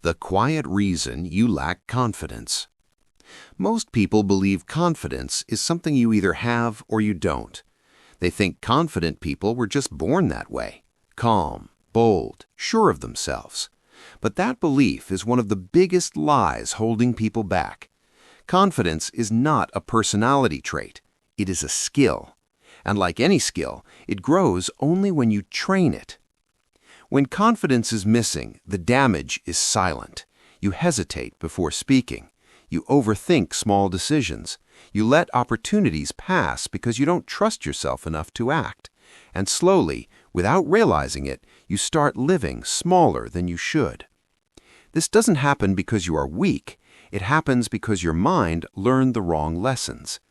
The quiet reason you lack confidence. Most people believe confidence is something you either have or you don't. They think confident people were just born that way, calm, bold, sure of themselves. But that belief is one of the biggest lies holding people back. Confidence is not a personality trait. It is a skill. And like any skill, it grows only when you train it. When confidence is missing, the damage is silent. You hesitate before speaking. You overthink small decisions. You let opportunities pass because you don't trust yourself enough to act. And slowly, without realizing it, you start living smaller than you should. This doesn't happen because you are weak. It happens because your mind learned the wrong lessons.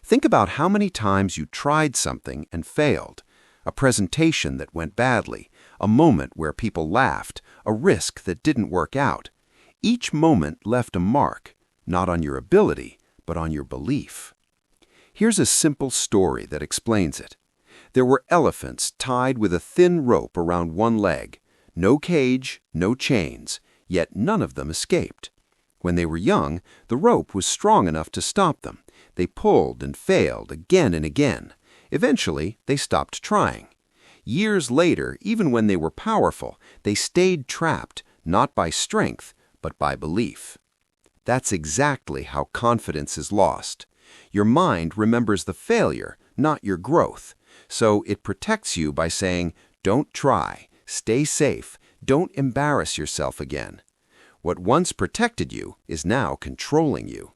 Think about how many times you tried something and failed. A presentation that went badly, a moment where people laughed, a risk that didn't work out. Each moment left a mark, not on your ability, but on your belief. Here's a simple story that explains it. There were elephants tied with a thin rope around one leg. No cage, no chains, yet none of them escaped. When they were young, the rope was strong enough to stop them. They pulled and failed again and again. Eventually, they stopped trying. Years later, even when they were powerful, they stayed trapped, not by strength, but by belief. That's exactly how confidence is lost. Your mind remembers the failure, not your growth. So it protects you by saying, "Don't try, stay safe, don't embarrass yourself again." What once protected you is now controlling you.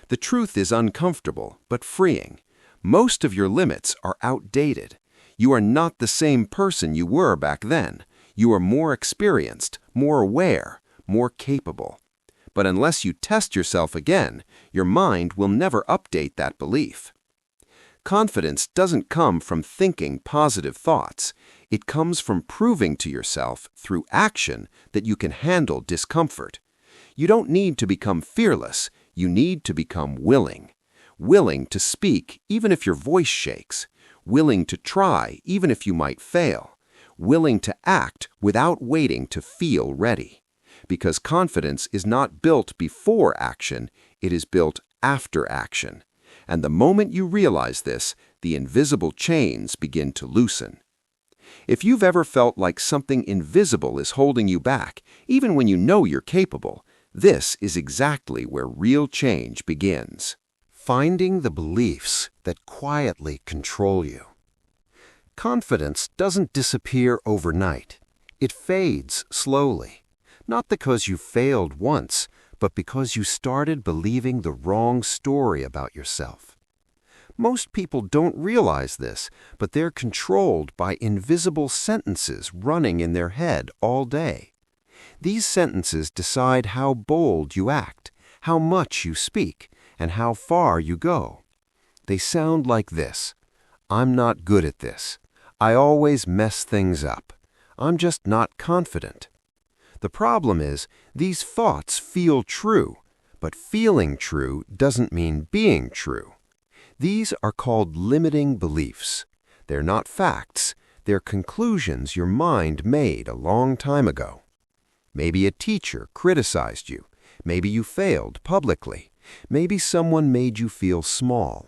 The truth is uncomfortable, but freeing. Most of your limits are outdated. You are not the same person you were back then. You are more experienced, more aware, more capable. But unless you test yourself again, your mind will never update that belief. Confidence doesn't come from thinking positive thoughts. It comes from proving to yourself through action that you can handle discomfort. You don't need to become fearless. You need to become willing. Willing to speak even if your voice shakes. Willing to try even if you might fail. Willing to act without waiting to feel ready. Because confidence is not built before action, it is built after action. And the moment you realize this, the invisible chains begin to loosen. If you've ever felt like something invisible is holding you back, even when you know you're capable, this is exactly where real change begins. Finding the beliefs that quietly control you. Confidence doesn't disappear overnight. It fades slowly. Not because you failed once, but because you started believing the wrong story about yourself. Most people don't realize this, but they're controlled by invisible sentences running in their head all day. These sentences decide how bold you act, how much you speak, and how far you go. They sound like this: "I'm not good at this. I always mess things up. I'm just not confident." The problem is, these thoughts feel true, but feeling true doesn't mean being true. These are called limiting beliefs. They're not facts. They're conclusions your mind made a long time ago. Maybe a teacher criticized you. Maybe you failed publicly. Maybe someone made you feel small.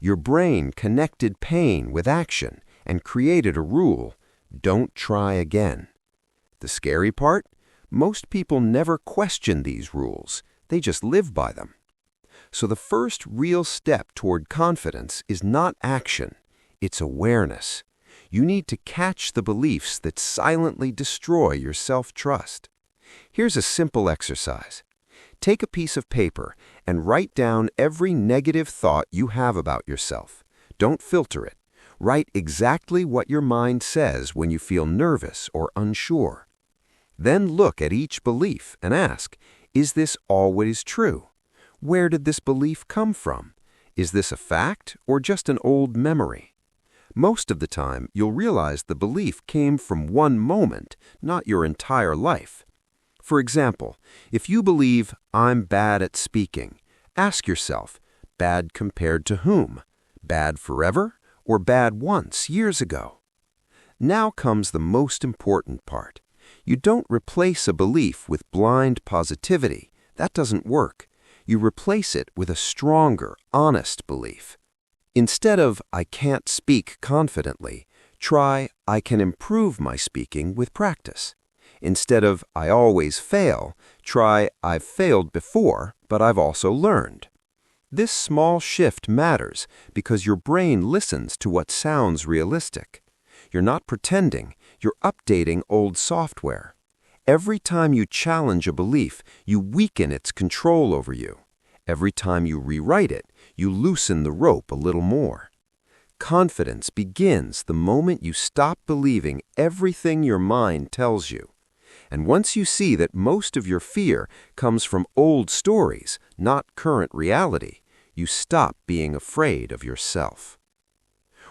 Your brain connected pain with action and created a rule: don't try again. The scary part? Most people never question these rules. They just live by them. So the first real step toward confidence is not action. It's awareness. You need to catch the beliefs that silently destroy your self-trust. Here's a simple exercise. Take a piece of paper and write down every negative thought you have about yourself. Don't filter it. Write exactly what your mind says when you feel nervous or unsure. Then look at each belief and ask, is this always true? Where did this belief come from? Is this a fact or just an old memory? Most of the time, you'll realize the belief came from one moment, not your entire life. For example, if you believe, "I'm bad at speaking," ask yourself, bad compared to whom? Bad forever or bad once, years ago? Now comes the most important part. You don't replace a belief with blind positivity. That doesn't work. You replace it with a stronger, honest belief. Instead of, "I can't speak confidently," try, "I can improve my speaking with practice." Instead of, "I always fail," try, "I've failed before, but I've also learned." This small shift matters because your brain listens to what sounds realistic. You're not pretending, you're updating old software. Every time you challenge a belief, you weaken its control over you. Every time you rewrite it, you loosen the rope a little more. Confidence begins the moment you stop believing everything your mind tells you. And once you see that most of your fear comes from old stories, not current reality, you stop being afraid of yourself.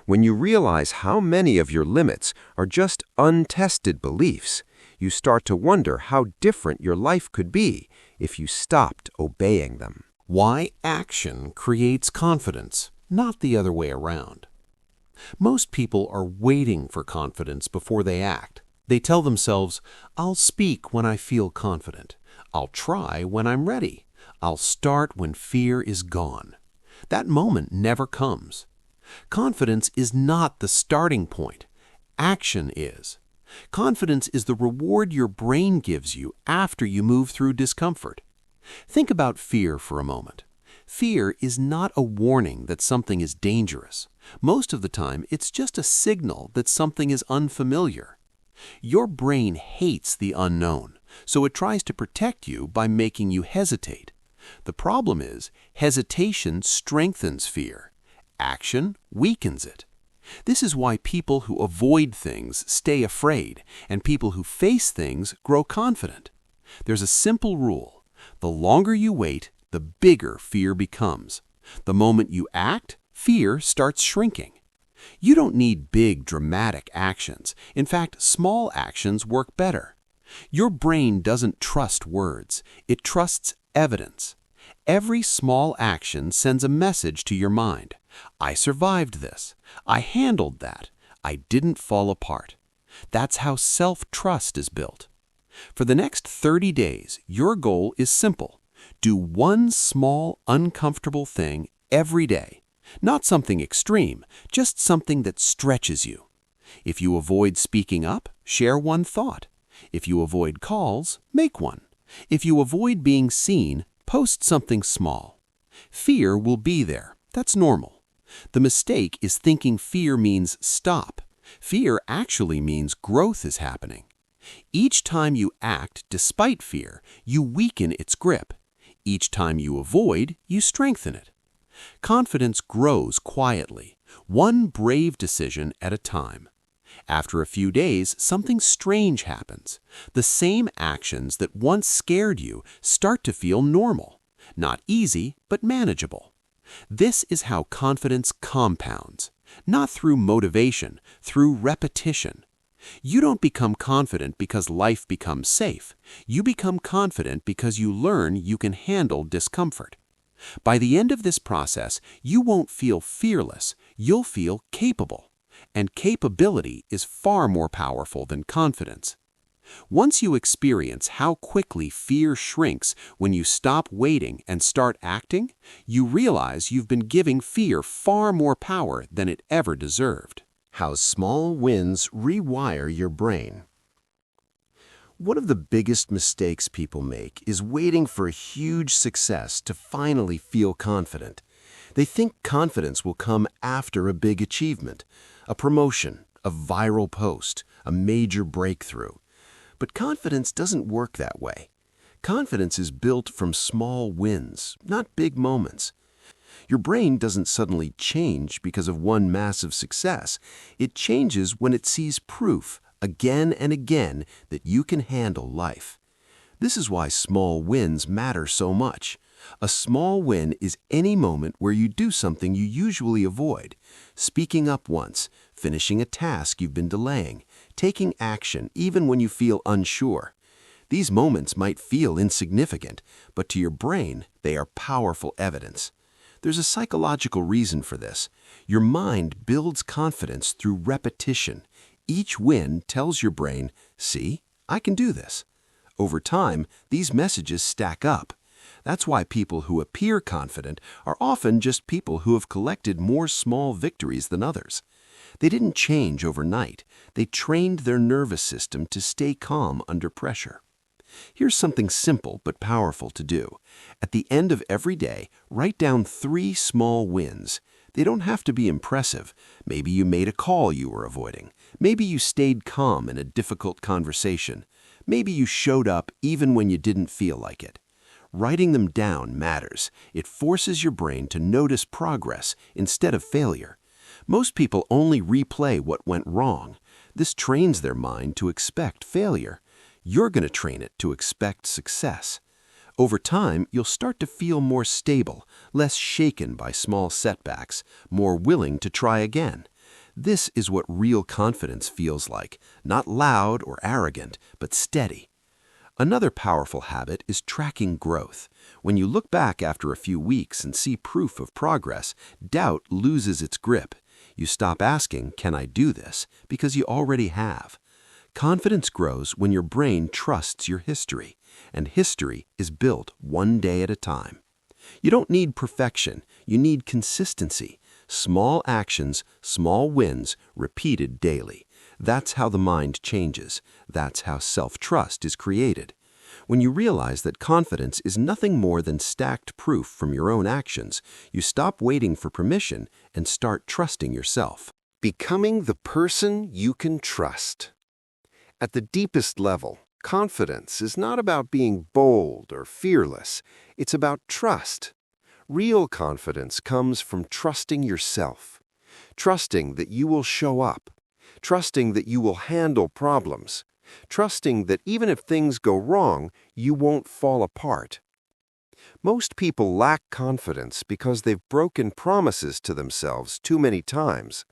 When you realize how many of your limits are just untested beliefs, you start to wonder how different your life could be if you stopped obeying them. Why action creates confidence, not the other way around. Most people are waiting for confidence before they act. They tell themselves, "I'll speak when I feel confident. I'll try when I'm ready. I'll start when fear is gone." That moment never comes. Confidence is not the starting point. Action is. Confidence is the reward your brain gives you after you move through discomfort. Think about fear for a moment. Fear is not a warning that something is dangerous. Most of the time, it's just a signal that something is unfamiliar. Your brain hates the unknown, so it tries to protect you by making you hesitate. The problem is, hesitation strengthens fear. Action weakens it. This is why people who avoid things stay afraid, and people who face things grow confident. There's a simple rule. The longer you wait, the bigger fear becomes. The moment you act, fear starts shrinking. You don't need big, dramatic actions. In fact, small actions work better. Your brain doesn't trust words. It trusts evidence. Every small action sends a message to your mind. I survived this. I handled that. I didn't fall apart. That's how self-trust is built. For the next 30 days, your goal is simple. Do one small, uncomfortable thing every day. Not something extreme, just something that stretches you. If you avoid speaking up, share one thought. If you avoid calls, make one. If you avoid being seen, post something small. Fear will be there. That's normal. The mistake is thinking fear means stop. Fear actually means growth is happening. Each time you act despite fear, you weaken its grip. Each time you avoid, you strengthen it. Confidence grows quietly, one brave decision at a time. After a few days, something strange happens. The same actions that once scared you start to feel normal. Not easy, but manageable. This is how confidence compounds. Not through motivation, through repetition. You don't become confident because life becomes safe. You become confident because you learn you can handle discomfort. By the end of this process, you won't feel fearless. You'll feel capable. And capability is far more powerful than confidence. Once you experience how quickly fear shrinks when you stop waiting and start acting, you realize you've been giving fear far more power than it ever deserved. How small wins rewire your brain. One of the biggest mistakes people make is waiting for a huge success to finally feel confident. They think confidence will come after a big achievement, a promotion, a viral post, a major breakthrough. But confidence doesn't work that way. Confidence is built from small wins, not big moments. Your brain doesn't suddenly change because of one massive success. It changes when it sees proof, again and again, that you can handle life. This is why small wins matter so much. A small win is any moment where you do something you usually avoid. Speaking up once, finishing a task you've been delaying, taking action even when you feel unsure. These moments might feel insignificant, but to your brain, they are powerful evidence. There's a psychological reason for this. Your mind builds confidence through repetition. Each win tells your brain, "See, I can do this. Over time, these messages stack up. That's why people who appear confident are often just people who have collected more small victories than others. They didn't change overnight. They trained their nervous system to stay calm under pressure. Here's something simple but powerful to do. At the end of every day, write down 3 small wins. They don't have to be impressive. Maybe you made a call you were avoiding. Maybe you stayed calm in a difficult conversation. Maybe you showed up even when you didn't feel like it. Writing them down matters. It forces your brain to notice progress instead of failure. Most people only replay what went wrong. This trains their mind to expect failure. You're going to train it to expect success. Over time, you'll start to feel more stable, less shaken by small setbacks, more willing to try again. This is what real confidence feels like, not loud or arrogant, but steady. Another powerful habit is tracking growth. When you look back after a few weeks and see proof of progress, doubt loses its grip. You stop asking, "Can I do this?" because you already have. Confidence grows when your brain trusts your history, and history is built one day at a time. You don't need perfection, you need consistency. Small actions, small wins, repeated daily. That's how the mind changes. That's how self-trust is created. When you realize that confidence is nothing more than stacked proof from your own actions, you stop waiting for permission and start trusting yourself. Becoming the person you can trust. At the deepest level, confidence is not about being bold or fearless. It's about trust. Real confidence comes from trusting yourself, trusting that you will show up, trusting that you will handle problems, trusting that even if things go wrong, you won't fall apart. Most people lack confidence because they've broken promises to themselves too many times.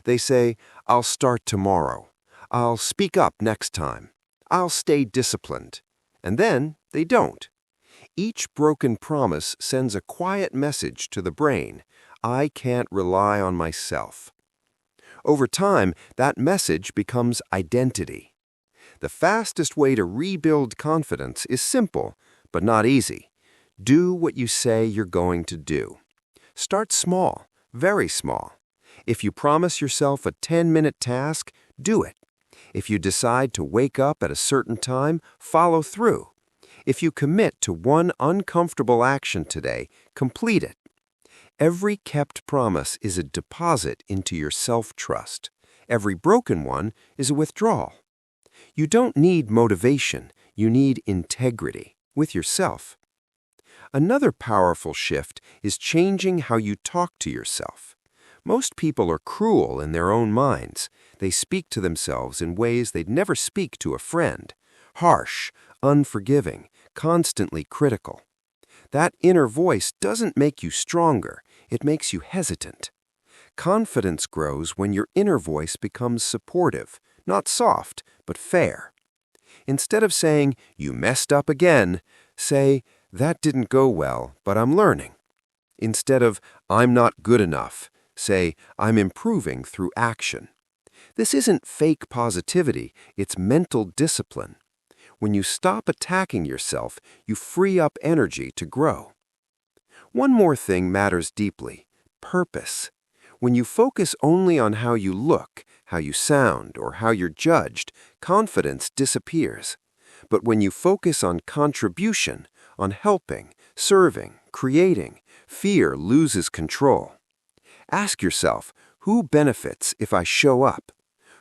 They say, "I'll start tomorrow. I'll speak up next time. I'll stay disciplined." And then they don't. Each broken promise sends a quiet message to the brain: I can't rely on myself. Over time, that message becomes identity. The fastest way to rebuild confidence is simple, but not easy. Do what you say you're going to do. Start small, very small. If you promise yourself a 10-minute task, do it. If you decide to wake up at a certain time, follow through. If you commit to one uncomfortable action today, complete it. Every kept promise is a deposit into your self-trust. Every broken one is a withdrawal. You don't need motivation, you need integrity with yourself. Another powerful shift is changing how you talk to yourself. Most people are cruel in their own minds. They speak to themselves in ways they'd never speak to a friend. Harsh, unforgiving, constantly critical. That inner voice doesn't make you stronger, it makes you hesitant. Confidence grows when your inner voice becomes supportive, not soft, but fair. Instead of saying, "You messed up again," say, "That didn't go well, but I'm learning." Instead of, "I'm not good enough," say, "I'm improving through action." This isn't fake positivity, it's mental discipline. When you stop attacking yourself, you free up energy to grow. One more thing matters deeply: purpose. When you focus only on how you look, how you sound, or how you're judged, confidence disappears. But when you focus on contribution, on helping, serving, creating, fear loses control. Ask yourself, who benefits if I show up?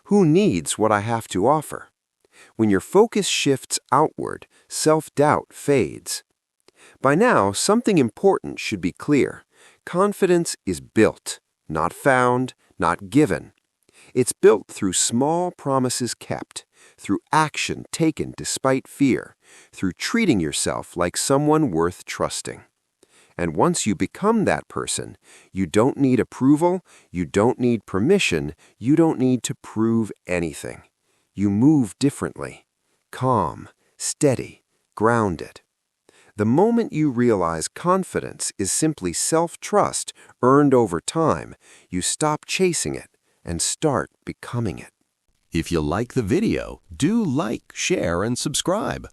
Who needs what I have to offer? When your focus shifts outward, self-doubt fades. By now, something important should be clear. Confidence is built, not found, not given. It's built through small promises kept, through action taken despite fear, through treating yourself like someone worth trusting. And once you become that person, you don't need approval, you don't need permission, you don't need to prove anything. You move differently, calm, steady, grounded. The moment you realize confidence is simply self-trust earned over time, you stop chasing it and start becoming it. If you like the video, do like, share, and subscribe.